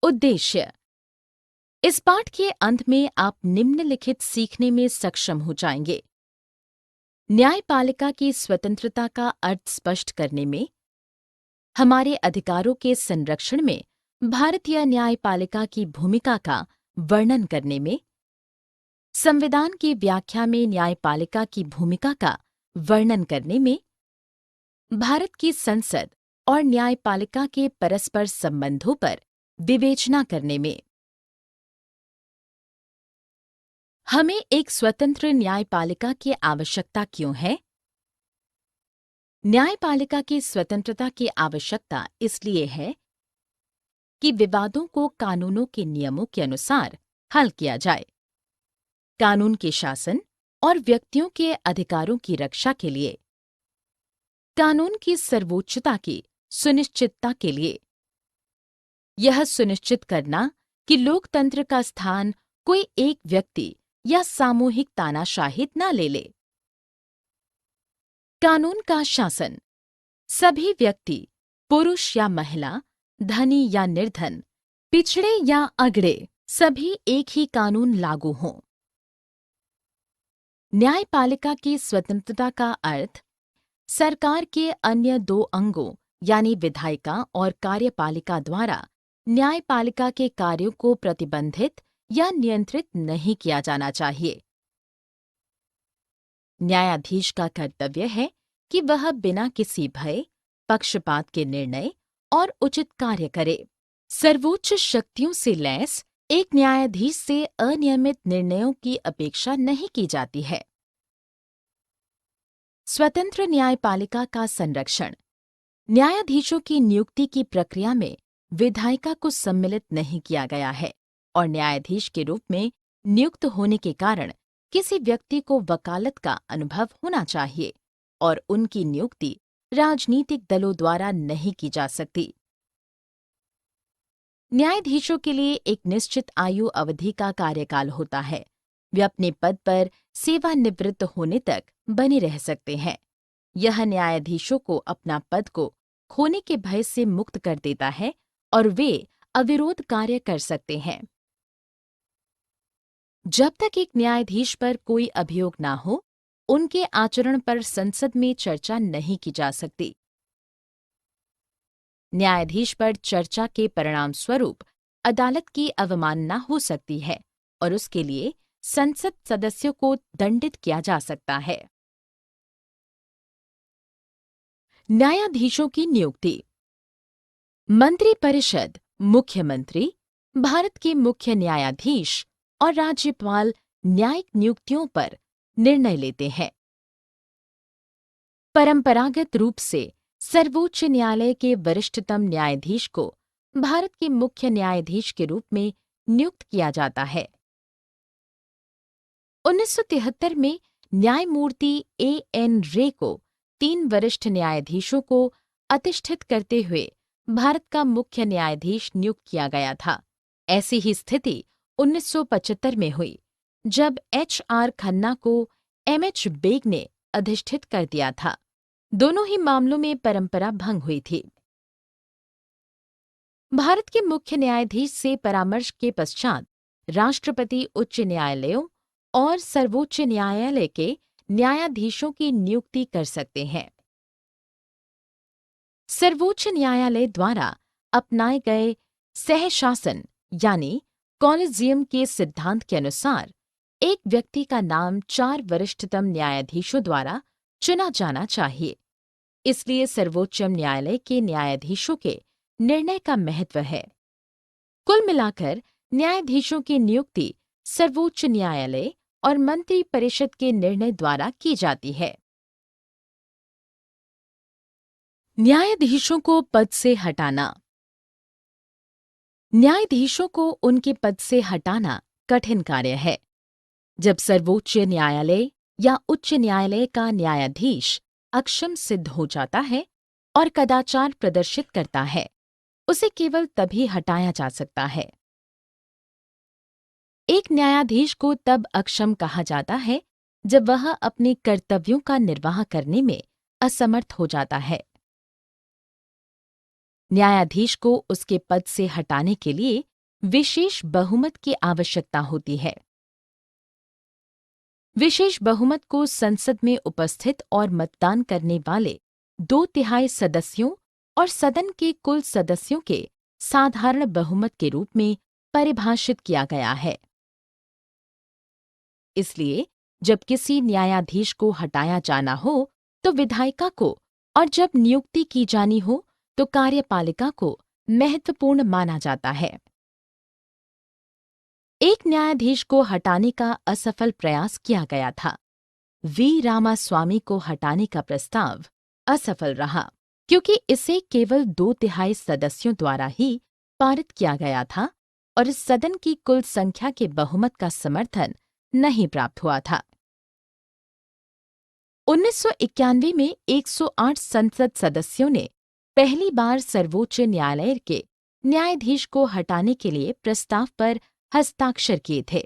उद्देश्य। इस पाठ के अंत में आप निम्नलिखित सीखने में सक्षम हो जाएंगे। न्यायपालिका की स्वतंत्रता का अर्थ स्पष्ट करने में, हमारे अधिकारों के संरक्षण में भारतीय न्यायपालिका की भूमिका का वर्णन करने में, संविधान की व्याख्या में न्यायपालिका की भूमिका का वर्णन करने में, भारत की संसद और न्यायपालिका के परस्पर संबंधों पर विवेचना करने में। हमें एक स्वतंत्र न्यायपालिका की आवश्यकता क्यों है? न्यायपालिका की स्वतंत्रता की आवश्यकता इसलिए है कि विवादों को कानूनों के नियमों के अनुसार हल किया जाए। कानून के शासन और व्यक्तियों के अधिकारों की रक्षा के लिए, कानून की सर्वोच्चता की सुनिश्चितता के लिए, यह सुनिश्चित करना कि लोकतंत्र का स्थान कोई एक व्यक्ति या सामूहिक तानाशाही न ले ले। कानून का शासन, सभी व्यक्ति, पुरुष या महिला, धनी या निर्धन, पिछड़े या अगड़े, सभी एक ही कानून लागू हों। न्यायपालिका की स्वतंत्रता का अर्थ सरकार के अन्य दो अंगों यानी विधायिका और कार्यपालिका द्वारा न्यायपालिका के कार्यों को प्रतिबंधित या नियंत्रित नहीं किया जाना चाहिए। न्यायाधीश का कर्तव्य है कि वह बिना किसी भय, पक्षपात के निर्णय और उचित कार्य करे। सर्वोच्च शक्तियों से लैस एक न्यायाधीश से अनियमित निर्णयों की अपेक्षा नहीं की जाती है। स्वतंत्र न्यायपालिका का संरक्षण, न्यायाधीशों की नियुक्ति की प्रक्रिया में विधायिका को सम्मिलित नहीं किया गया है और न्यायाधीश के रूप में नियुक्त होने के कारण किसी व्यक्ति को वकालत का अनुभव होना चाहिए और उनकी नियुक्ति राजनीतिक दलों द्वारा नहीं की जा सकती। न्यायाधीशों के लिए एक निश्चित आयु अवधि का कार्यकाल होता है। वे अपने पद पर सेवानिवृत्त होने तक बने रह सकते हैं। यह न्यायाधीशों को अपना पद को खोने के भय से मुक्त कर देता है और वे अविरोध कार्य कर सकते हैं। जब तक एक न्यायाधीश पर कोई अभियोग न हो, उनके आचरण पर संसद में चर्चा नहीं की जा सकती। न्यायाधीश पर चर्चा के परिणाम स्वरूप अदालत की अवमानना हो सकती है और उसके लिए संसद सदस्यों को दंडित किया जा सकता है। न्यायाधीशों की नियुक्ति, मंत्रिपरिषद, मुख्यमंत्री, भारत के मुख्य न्यायाधीश और राज्यपाल न्यायिक नियुक्तियों पर निर्णय लेते हैं। परंपरागत रूप से सर्वोच्च न्यायालय के वरिष्ठतम न्यायाधीश को भारत के मुख्य न्यायाधीश के रूप में नियुक्त किया जाता है। 1973 में न्यायमूर्ति A.N. रे को 3 वरिष्ठ न्यायाधीशों को अधिष्ठित करते हुए भारत का मुख्य न्यायाधीश नियुक्त किया गया था। ऐसी ही स्थिति 1975 में हुई, जब H.R. खन्ना को M.H. बेग ने अधिष्ठित कर दिया था। दोनों ही मामलों में परंपरा भंग हुई थी। भारत के मुख्य न्यायाधीश से परामर्श के पश्चात राष्ट्रपति उच्च न्यायालयों और सर्वोच्च न्यायालय के न्यायाधीशों की नियुक्ति कर सकते हैं। सर्वोच्च न्यायालय द्वारा अपनाए गए सहशासन यानी कॉलेजियम के सिद्धांत के अनुसार एक व्यक्ति का नाम 4 वरिष्ठतम न्यायाधीशों द्वारा चुना जाना चाहिए। इसलिए सर्वोच्च न्यायालय के न्यायाधीशों के निर्णय का महत्व है। कुल मिलाकर न्यायाधीशों की नियुक्ति सर्वोच्च न्यायालय और मंत्रिपरिषद के निर्णय द्वारा की जाती है। न्यायाधीशों को पद से हटाना, न्यायाधीशों को उनके पद से हटाना कठिन कार्य है। जब सर्वोच्च न्यायालय या उच्च न्यायालय का न्यायाधीश अक्षम सिद्ध हो जाता है और कदाचार प्रदर्शित करता है, उसे केवल तभी हटाया जा सकता है। एक न्यायाधीश को तब अक्षम कहा जाता है जब वह अपने कर्तव्यों का निर्वाह करने में असमर्थ हो जाता है। न्यायाधीश को उसके पद से हटाने के लिए विशेष बहुमत की आवश्यकता होती है। विशेष बहुमत को संसद में उपस्थित और मतदान करने वाले 2/3 सदस्यों और सदन के कुल सदस्यों के साधारण बहुमत के रूप में परिभाषित किया गया है। इसलिए जब किसी न्यायाधीश को हटाया जाना हो तो विधायिका को, और जब नियुक्ति की जानी हो तो कार्यपालिका को महत्वपूर्ण माना जाता है। एक न्यायाधीश को हटाने का असफल प्रयास किया गया था। वी रामास्वामी को हटाने का प्रस्ताव असफल रहा क्योंकि इसे केवल 2/3 सदस्यों द्वारा ही पारित किया गया था और इस सदन की कुल संख्या के बहुमत का समर्थन नहीं प्राप्त हुआ था। 1991 में 108 संसद सदस्यों ने पहली बार सर्वोच्च न्यायालय के न्यायाधीश को हटाने के लिए प्रस्ताव पर हस्ताक्षर किए थे।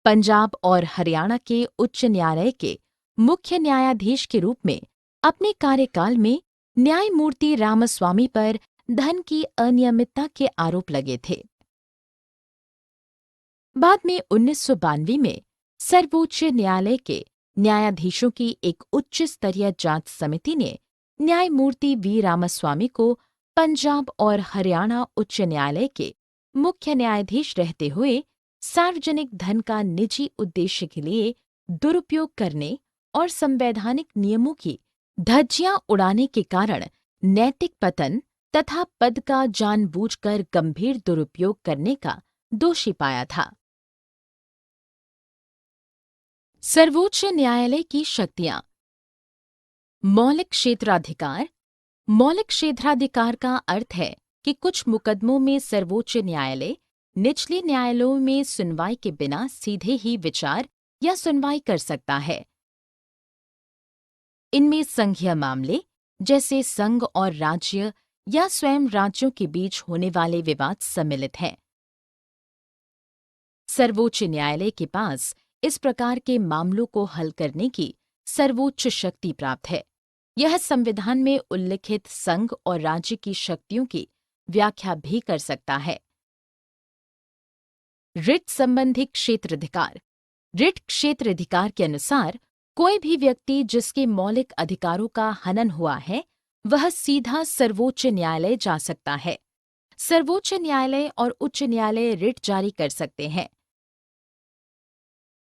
पंजाब और हरियाणा के उच्च न्यायालय के मुख्य न्यायाधीश के रूप में अपने कार्यकाल में न्यायमूर्ति रामास्वामी पर धन की अनियमितता के आरोप लगे थे। बाद में 1992 में सर्वोच्च न्यायालय के न्यायाधीशों की एक उच्च स्तरीय जांच समिति ने न्यायमूर्ति वी रामास्वामी को पंजाब और हरियाणा उच्च न्यायालय के मुख्य न्यायाधीश रहते हुए सार्वजनिक धन का निजी उद्देश्य के लिए दुरुपयोग करने और संवैधानिक नियमों की धज्जियां उड़ाने के कारण नैतिक पतन तथा पद का जानबूझकर गंभीर दुरुपयोग करने का दोषी पाया था। सर्वोच्च न्यायालय की शक्तियां। मौलिक क्षेत्राधिकार। मौलिक क्षेत्राधिकार का अर्थ है कि कुछ मुकदमों में सर्वोच्च न्यायालय निचले न्यायालयों में सुनवाई के बिना सीधे ही विचार या सुनवाई कर सकता है। इनमें संघीय मामले जैसे संघ और राज्य या स्वयं राज्यों के बीच होने वाले विवाद सम्मिलित हैं। सर्वोच्च न्यायालय के पास इस प्रकार के मामलों को हल करने की सर्वोच्च शक्ति प्राप्त है। यह संविधान में उल्लिखित संघ और राज्य की शक्तियों की व्याख्या भी कर सकता है। रिट संबंधी क्षेत्राधिकार। रिट क्षेत्राधिकार के अनुसार कोई भी व्यक्ति जिसके मौलिक अधिकारों का हनन हुआ है वह सीधा सर्वोच्च न्यायालय जा सकता है। सर्वोच्च न्यायालय और उच्च न्यायालय रिट जारी कर सकते हैं।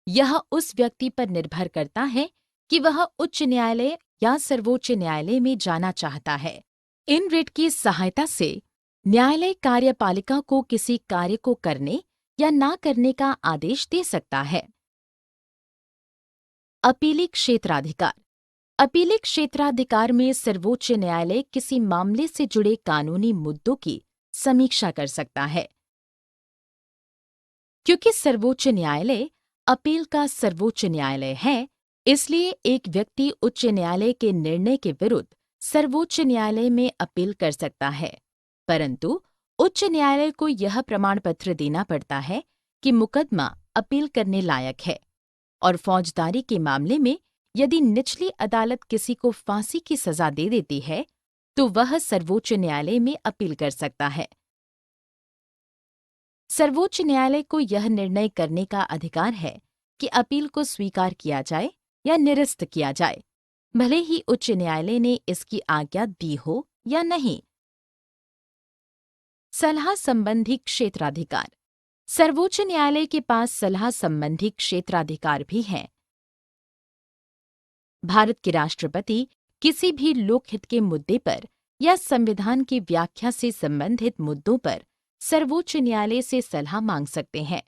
यह उस व्यक्ति पर निर्भर करता है कि वह उच्च न्यायालय या सर्वोच्च न्यायालय में जाना चाहता है। इन रिट की सहायता से न्यायालय कार्यपालिका को किसी कार्य को करने या ना करने का आदेश दे सकता है। अपीली क्षेत्राधिकार। अपीली क्षेत्राधिकार में सर्वोच्च न्यायालय किसी मामले से जुड़े कानूनी मुद्दों की समीक्षा कर सकता है। क्योंकि सर्वोच्च न्यायालय अपील का सर्वोच्च न्यायालय है, इसलिए एक व्यक्ति उच्च न्यायालय के निर्णय के विरुद्ध सर्वोच्च न्यायालय में अपील कर सकता है, परंतु उच्च न्यायालय को यह प्रमाण पत्र देना पड़ता है कि मुकदमा अपील करने लायक है। और फौजदारी के मामले में यदि निचली अदालत किसी को फांसी की सजा दे देती है तो वह सर्वोच्च न्यायालय में अपील कर सकता है। सर्वोच्च न्यायालय को यह निर्णय करने का अधिकार है कि अपील को स्वीकार किया जाए या निरस्त किया जाए, भले ही उच्च न्यायालय ने इसकी आज्ञा दी हो या नहीं। सलाह संबंधी क्षेत्राधिकार। सर्वोच्च न्यायालय के पास सलाह संबंधी क्षेत्राधिकार भी हैं। भारत के राष्ट्रपति किसी भी लोकहित के मुद्दे पर या संविधान की व्याख्या से संबंधित मुद्दों पर सर्वोच्च न्यायालय से सलाह मांग सकते हैं,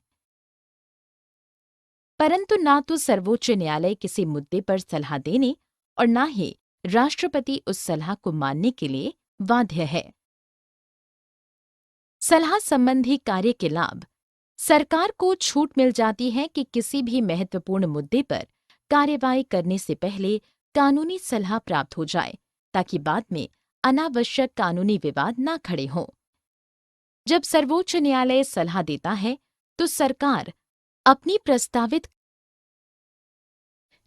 परंतु ना तो सर्वोच्च न्यायालय किसी मुद्दे पर सलाह देने और ना ही राष्ट्रपति उस सलाह को मानने के लिए बाध्य है। सलाह संबंधी कार्य के लाभ। सरकार को छूट मिल जाती है कि किसी भी महत्वपूर्ण मुद्दे पर कार्यवाही करने से पहले कानूनी सलाह प्राप्त हो जाए ताकि बाद में अनावश्यक कानूनी विवाद न खड़े हों। जब सर्वोच्च न्यायालय सलाह देता है तो सरकार अपनी प्रस्तावित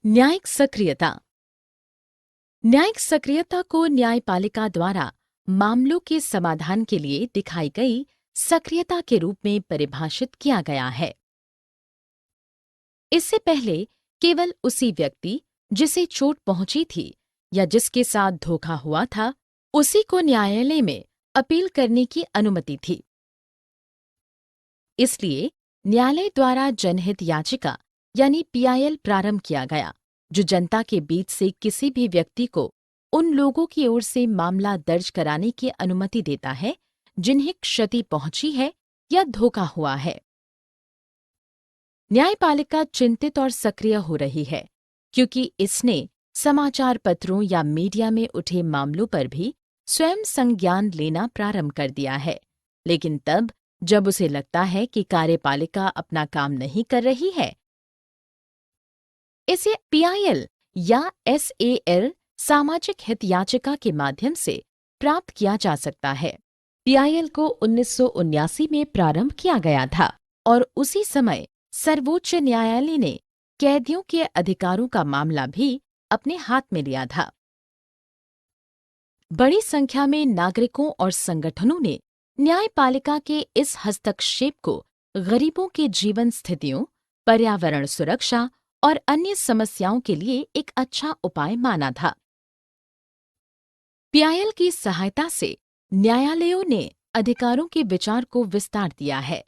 न्यायिक सक्रियता। न्यायिक सक्रियता को न्यायपालिका द्वारा मामलों के समाधान के लिए दिखाई गई सक्रियता के रूप में परिभाषित किया गया है। इससे पहले केवल उसी व्यक्ति जिसे चोट पहुंची थी या जिसके साथ धोखा हुआ था, उसी को न्यायालय में अपील करने की अनुमति थी। इसलिए न्यायालय द्वारा जनहित याचिका यानी पीआईएल प्रारंभ किया गया, जो जनता के बीच से किसी भी व्यक्ति को उन लोगों की ओर से मामला दर्ज कराने की अनुमति देता है जिन्हें क्षति पहुंची है या धोखा हुआ है। न्यायपालिका चिंतित और सक्रिय हो रही है क्योंकि इसने समाचार पत्रों या मीडिया में उठे मामलों पर भी स्वयं संज्ञान लेना प्रारंभ कर दिया है, लेकिन तब जब उसे लगता है कि कार्यपालिका अपना काम नहीं कर रही है। इसे पीआईएल या एसएएल सामाजिक हित याचिका के माध्यम से प्राप्त किया जा सकता है। पीआईएल को 1979 में प्रारंभ किया गया था और उसी समय सर्वोच्च न्यायालय ने कैदियों के अधिकारों का मामला भी अपने हाथ में लिया था। बड़ी संख्या में नागरिकों और संगठनों ने न्यायपालिका के इस हस्तक्षेप को गरीबों के जीवन स्थितियों, पर्यावरण सुरक्षा और अन्य समस्याओं के लिए एक अच्छा उपाय माना था। पीआईएल की सहायता से न्यायालयों ने अधिकारों के विचार को विस्तार दिया है।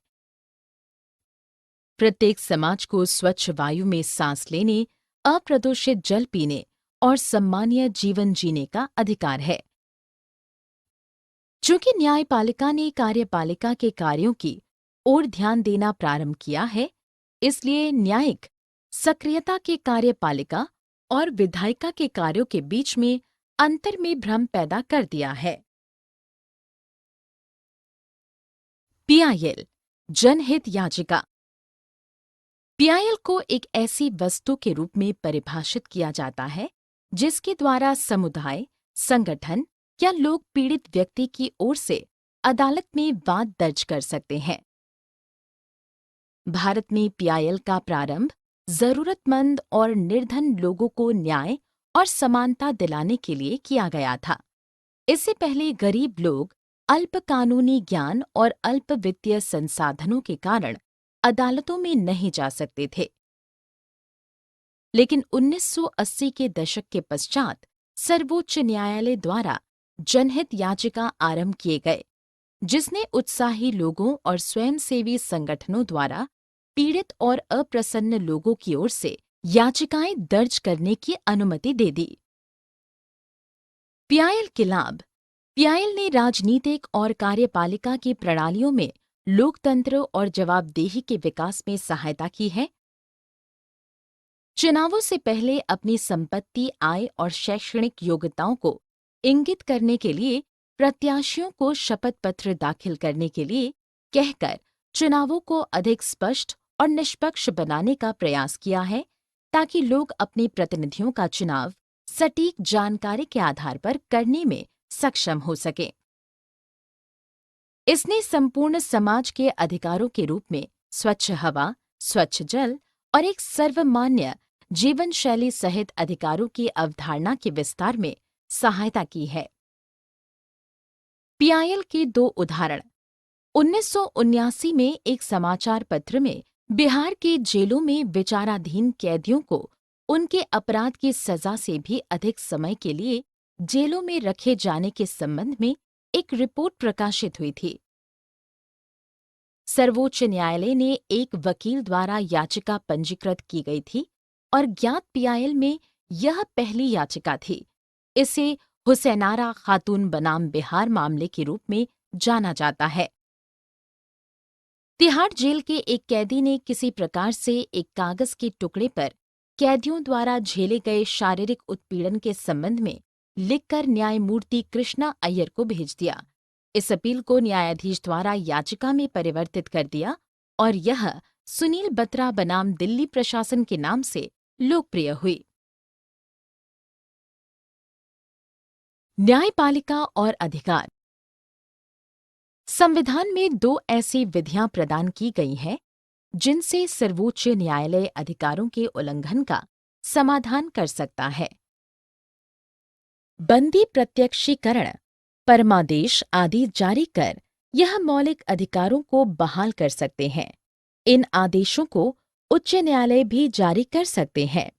प्रत्येक समाज को स्वच्छ वायु में सांस लेने, अप्रदूषित जल पीने और सम्मानीय जीवन जीने का अधिकार है। चूंकि न्यायपालिका ने कार्यपालिका के कार्यों की ओर ध्यान देना प्रारंभ किया है, इसलिए न्यायिक सक्रियता के कार्यपालिका और विधायिका के कार्यों के बीच में अंतर में भ्रम पैदा कर दिया है। पीआईएल जनहित याचिका। पीआईएल को एक ऐसी वस्तु के रूप में परिभाषित किया जाता है जिसके द्वारा समुदाय, संगठन या लोग पीड़ित व्यक्ति की ओर से अदालत में वाद दर्ज कर सकते हैं। भारत में पीआईएल का प्रारंभ जरूरतमंद और निर्धन लोगों को न्याय और समानता दिलाने के लिए किया गया था। इससे पहले गरीब लोग अल्प कानूनी ज्ञान और अल्प वित्तीय संसाधनों के कारण अदालतों में नहीं जा सकते थे। लेकिन 1980 के दशक के पश्चात सर्वोच्च न्यायालय द्वारा जनहित याचिका आरंभ किए गए, जिसने उत्साही लोगों और स्वयंसेवी संगठनों द्वारा पीड़ित और अप्रसन्न लोगों की ओर से याचिकाएं दर्ज करने की अनुमति दे दी। पीआईएल के लाभ। पीआईएल ने राजनीतिक और कार्यपालिका की प्रणालियों में लोकतंत्र और जवाबदेही के विकास में सहायता की है। चुनावों से पहले अपनी संपत्ति, आय और शैक्षणिक योग्यताओं को इंगित करने के लिए प्रत्याशियों को शपथ पत्र दाखिल करने के लिए कहकर चुनावों को अधिक स्पष्ट और निष्पक्ष बनाने का प्रयास किया है, ताकि लोग अपने प्रतिनिधियों का चुनाव सटीक जानकारी के आधार पर करने में सक्षम हो सके। इसने संपूर्ण समाज के अधिकारों के रूप में स्वच्छ हवा, स्वच्छ जल और एक सर्वमान्य जीवन शैली सहित अधिकारों की अवधारणा के विस्तार में सहायता की है। पीआईएल के दो उदाहरण। 1979 में एक समाचार पत्र में बिहार के जेलों में विचाराधीन कैदियों को उनके अपराध की सजा से भी अधिक समय के लिए जेलों में रखे जाने के संबंध में एक रिपोर्ट प्रकाशित हुई थी। सर्वोच्च न्यायालय ने एक वकील द्वारा याचिका पंजीकृत की गई थी और ज्ञात पीआईएल में यह पहली याचिका थी। इसे हुसैनारा खातून बनाम बिहार मामले के रूप में जाना जाता है। तिहाड़ जेल के एक कैदी ने किसी प्रकार से एक कागज के टुकड़े पर कैदियों द्वारा झेले गए शारीरिक उत्पीड़न के संबंध में लिखकर न्यायमूर्ति कृष्णा अय्यर को भेज दिया। इस अपील को न्यायाधीश द्वारा याचिका में परिवर्तित कर दिया और यह सुनील बत्रा बनाम दिल्ली प्रशासन के नाम से लोकप्रिय हुई। न्यायपालिका और अधिकार। संविधान में दो ऐसी विधियां प्रदान की गई हैं जिनसे सर्वोच्च न्यायालय अधिकारों के उल्लंघन का समाधान कर सकता है। बंदी प्रत्यक्षीकरण परमादेश आदि जारी कर यह मौलिक अधिकारों को बहाल कर सकते हैं। इन आदेशों को उच्च न्यायालय भी जारी कर सकते हैं।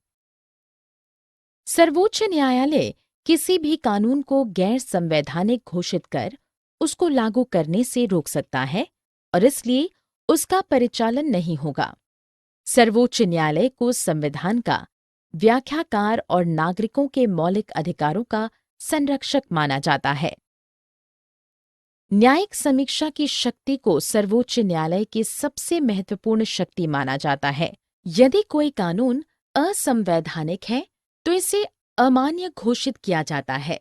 सर्वोच्च न्यायालय किसी भी कानून को गैर संवैधानिक घोषित कर उसको लागू करने से रोक सकता है और इसलिए उसका परिचालन नहीं होगा। सर्वोच्च न्यायालय को संविधान का व्याख्याकार और नागरिकों के मौलिक अधिकारों का संरक्षक माना जाता है। न्यायिक समीक्षा की शक्ति को सर्वोच्च न्यायालय की सबसे महत्वपूर्ण शक्ति माना जाता है। यदि कोई कानून असंवैधानिक है तो इसे अमान्य घोषित किया जाता है।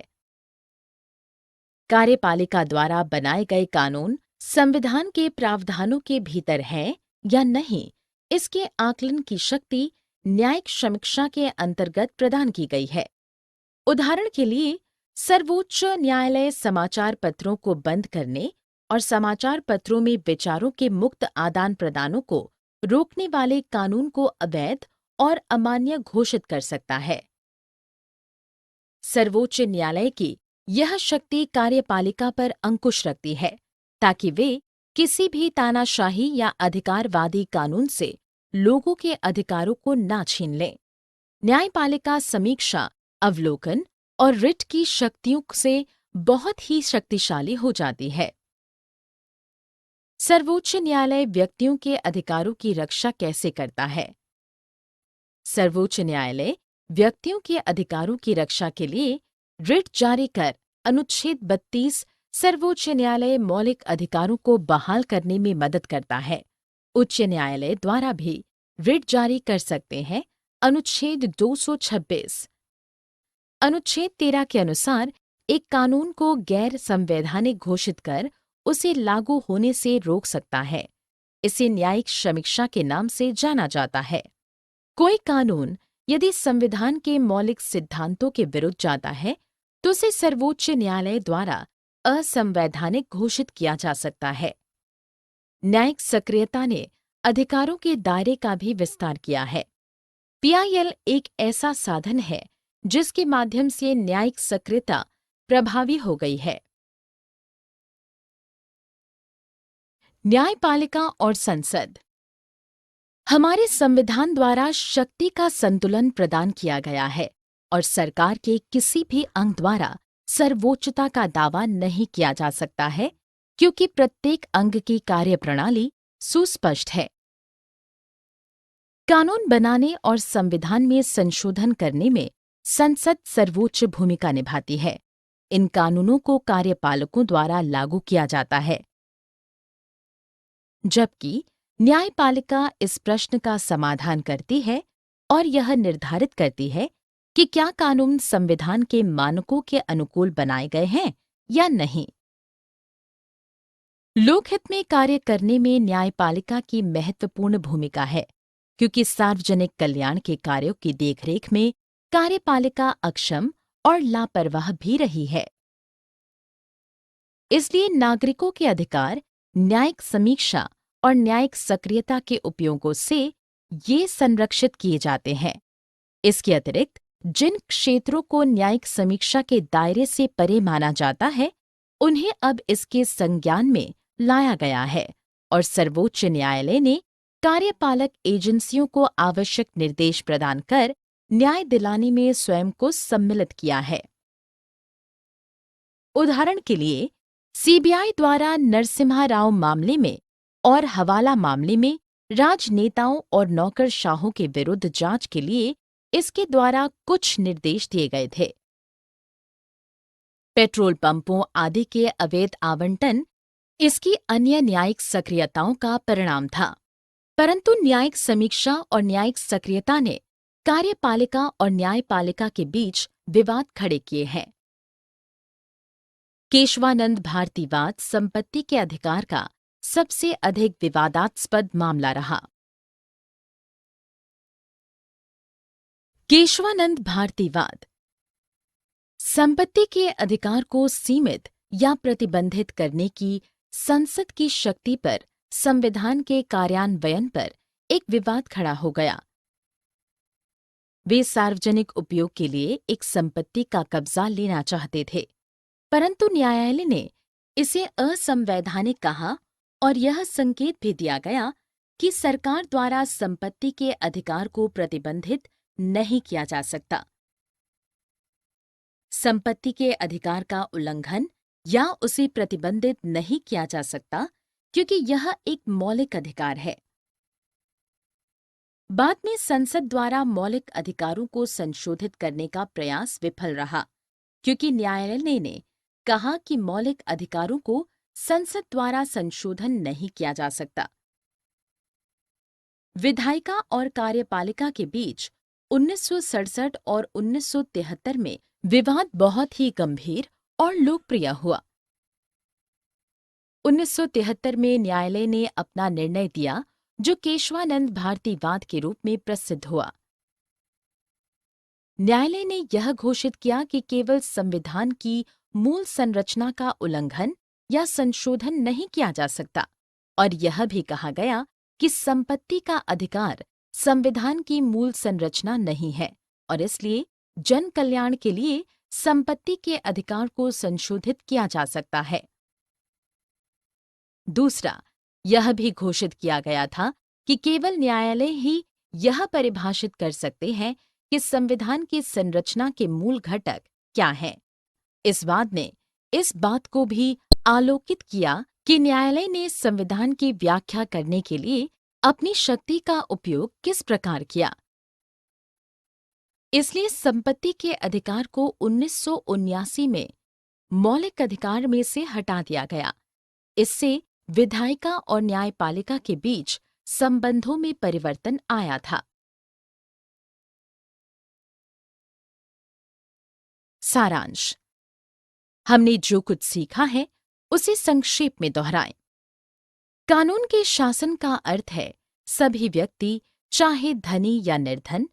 कार्यपालिका द्वारा बनाए गए कानून संविधान के प्रावधानों के भीतर है या नहीं, इसके आकलन की शक्ति न्यायिक समीक्षा के अंतर्गत प्रदान की गई है। उदाहरण के लिए, सर्वोच्च न्यायालय समाचार पत्रों को बंद करने और समाचार पत्रों में विचारों के मुक्त आदान प्रदानों को रोकने वाले कानून को अवैध और अमान्य घोषित कर सकता है। सर्वोच्च न्यायालय की यह शक्ति कार्यपालिका पर अंकुश रखती है ताकि वे किसी भी तानाशाही या अधिकारवादी कानून से लोगों के अधिकारों को ना छीन लें। न्यायपालिका समीक्षा, अवलोकन और रिट की शक्तियों से बहुत ही शक्तिशाली हो जाती है। सर्वोच्च न्यायालय व्यक्तियों के अधिकारों की रक्षा कैसे करता है? सर्वोच्च न्यायालय व्यक्तियों के अधिकारों की रक्षा के लिए रिट जारी कर अनुच्छेद 32 सर्वोच्च न्यायालय मौलिक अधिकारों को बहाल करने में मदद करता है। उच्च न्यायालय द्वारा भी रिट जारी कर सकते हैं। अनुच्छेद 226 अनुच्छेद 13 के अनुसार एक कानून को गैर संवैधानिक घोषित कर उसे लागू होने से रोक सकता है। इसे न्यायिक समीक्षा के नाम से जाना जाता है। कोई कानून यदि संविधान के मौलिक सिद्धांतों के विरुद्ध जाता है तो उसे सर्वोच्च न्यायालय द्वारा असंवैधानिक घोषित किया जा सकता है। न्यायिक सक्रियता ने अधिकारों के दायरे का भी विस्तार किया है। पीआईएल एक ऐसा साधन है जिसके माध्यम से न्यायिक सक्रियता प्रभावी हो गई है। न्यायपालिका और संसद। हमारे संविधान द्वारा शक्ति का संतुलन प्रदान किया गया है और सरकार के किसी भी अंग द्वारा सर्वोच्चता का दावा नहीं किया जा सकता है क्योंकि प्रत्येक अंग की कार्यप्रणाली सुस्पष्ट है। कानून बनाने और संविधान में संशोधन करने में संसद सर्वोच्च भूमिका निभाती है। इन कानूनों को कार्यपालकों द्वारा लागू किया जाता है, जबकि न्यायपालिका इस प्रश्न का समाधान करती है और यह निर्धारित करती है कि क्या कानून संविधान के मानकों के अनुकूल बनाए गए हैं या नहीं। लोकहित में कार्य करने में न्यायपालिका की महत्वपूर्ण भूमिका है क्योंकि सार्वजनिक कल्याण के कार्यों की देखरेख में कार्यपालिका अक्षम और लापरवाह भी रही है। इसलिए नागरिकों के अधिकार न्यायिक समीक्षा और न्यायिक सक्रियता के उपयोगों से ये संरक्षित किए जाते हैं। इसके अतिरिक्त जिन क्षेत्रों को न्यायिक समीक्षा के दायरे से परे माना जाता है, उन्हें अब इसके संज्ञान में लाया गया है और सर्वोच्च न्यायालय ने कार्यपालक एजेंसियों को आवश्यक निर्देश प्रदान कर न्याय दिलाने में स्वयं को सम्मिलित किया है। उदाहरण के लिए, सीबीआई द्वारा नरसिम्हा राव मामले में और हवाला मामले में राजनेताओं और नौकरशाहों के विरुद्ध जांच के लिए इसके द्वारा कुछ निर्देश दिए गए थे। पेट्रोल पंपों आदि के अवैध आवंटन इसकी अन्य न्यायिक सक्रियताओं का परिणाम था, परंतु न्यायिक समीक्षा और न्यायिक सक्रियता ने कार्यपालिका और न्यायपालिका के बीच विवाद खड़े किए हैं। केशवानंद भारतीवाद संपत्ति के अधिकार का सबसे अधिक विवादास्पद मामला रहा। केशवानंद भारतीवाद संपत्ति के अधिकार को सीमित या प्रतिबंधित करने की संसद की शक्ति पर संविधान के कार्यान्वयन पर एक विवाद खड़ा हो गया। वे सार्वजनिक उपयोग के लिए एक संपत्ति का कब्जा लेना चाहते थे। परंतु न्यायालय ने इसे असंवैधानिक कहा और यह संकेत भी दिया गया कि सरकार द्वारा संपत्ति के अधिकार को प्रतिबंधित नहीं किया जा सकता। संपत्ति के अधिकार का उल्लंघन या उसे प्रतिबंधित नहीं किया जा सकता क्योंकि यह एक मौलिक अधिकार है। बाद में संसद द्वारा मौलिक अधिकारों को संशोधित करने का प्रयास विफल रहा क्योंकि न्यायालय ने कहा कि मौलिक अधिकारों को संसद द्वारा संशोधन नहीं किया जा सकता। विधायिका और कार्यपालिका के बीच 1967 और 1973 में विवाद बहुत ही गंभीर और लोकप्रिय हुआ। 1973 में न्यायालय ने अपना निर्णय दिया जो केशवानंद भारतीवाद के रूप में प्रसिद्ध हुआ। न्यायालय ने यह घोषित किया कि केवल संविधान की मूल संरचना का उल्लंघन या संशोधन नहीं किया जा सकता और यह भी कहा गया कि संपत्ति का अधिकार संविधान की मूल संरचना नहीं है और इसलिए जन कल्याण के लिए संपत्ति के अधिकार को संशोधित किया जा सकता है। दूसरा, यह भी घोषित किया गया था कि केवल न्यायालय ही यह परिभाषित कर सकते हैं कि संविधान की संरचना के मूल घटक क्या हैं। इस वाद ने इस बात को भी आलोकित किया कि न्यायालय ने संविधान की व्याख्या करने के लिए अपनी शक्ति का उपयोग किस प्रकार किया। इसलिए संपत्ति के अधिकार को 1979 में मौलिक अधिकार में से हटा दिया गया। इससे विधायिका और न्यायपालिका के बीच संबंधों में परिवर्तन आया था। सारांश: हमने जो कुछ सीखा है उसे संक्षेप में दोहराएं। कानून के शासन का अर्थ है सभी व्यक्ति, चाहे धनी या निर्धन,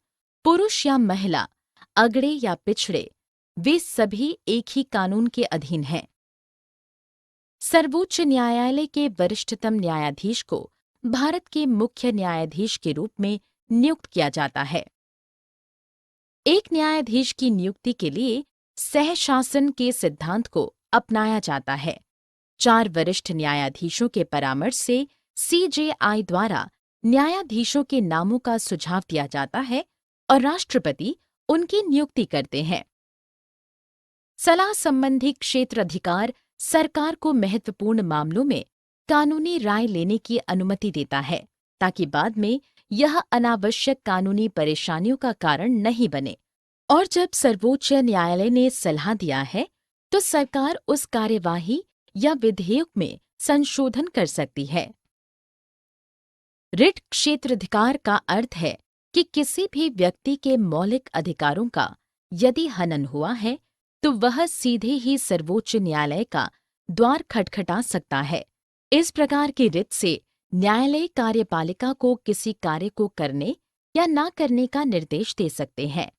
पुरुष या महिला, अगड़े या पिछड़े, वे सभी एक ही कानून के अधीन हैं। सर्वोच्च न्यायालय के वरिष्ठतम न्यायाधीश को भारत के मुख्य न्यायाधीश के रूप में नियुक्त किया जाता है। एक न्यायाधीश की नियुक्ति के लिए सहशासन के सिद्धांत को अपनाया जाता है। 4 वरिष्ठ न्यायाधीशों के परामर्श से CJI द्वारा न्यायाधीशों के नामों का सुझाव दिया जाता है और राष्ट्रपति उनकी नियुक्ति करते हैं। सलाह संबंधी क्षेत्राधिकार सरकार को महत्वपूर्ण मामलों में कानूनी राय लेने की अनुमति देता है ताकि बाद में यह अनावश्यक कानूनी परेशानियों का कारण नहीं बने। और जब सर्वोच्च न्यायालय ने सलाह दिया है तो सरकार उस कार्यवाही या विधेयक में संशोधन कर सकती है। रिट क्षेत्राधिकार का अर्थ है कि किसी भी व्यक्ति के मौलिक अधिकारों का यदि हनन हुआ है तो वह सीधे ही सर्वोच्च न्यायालय का द्वार खटखटा सकता है। इस प्रकार की रिट से न्यायालय कार्यपालिका को किसी कार्य को करने या ना करने का निर्देश दे सकते हैं।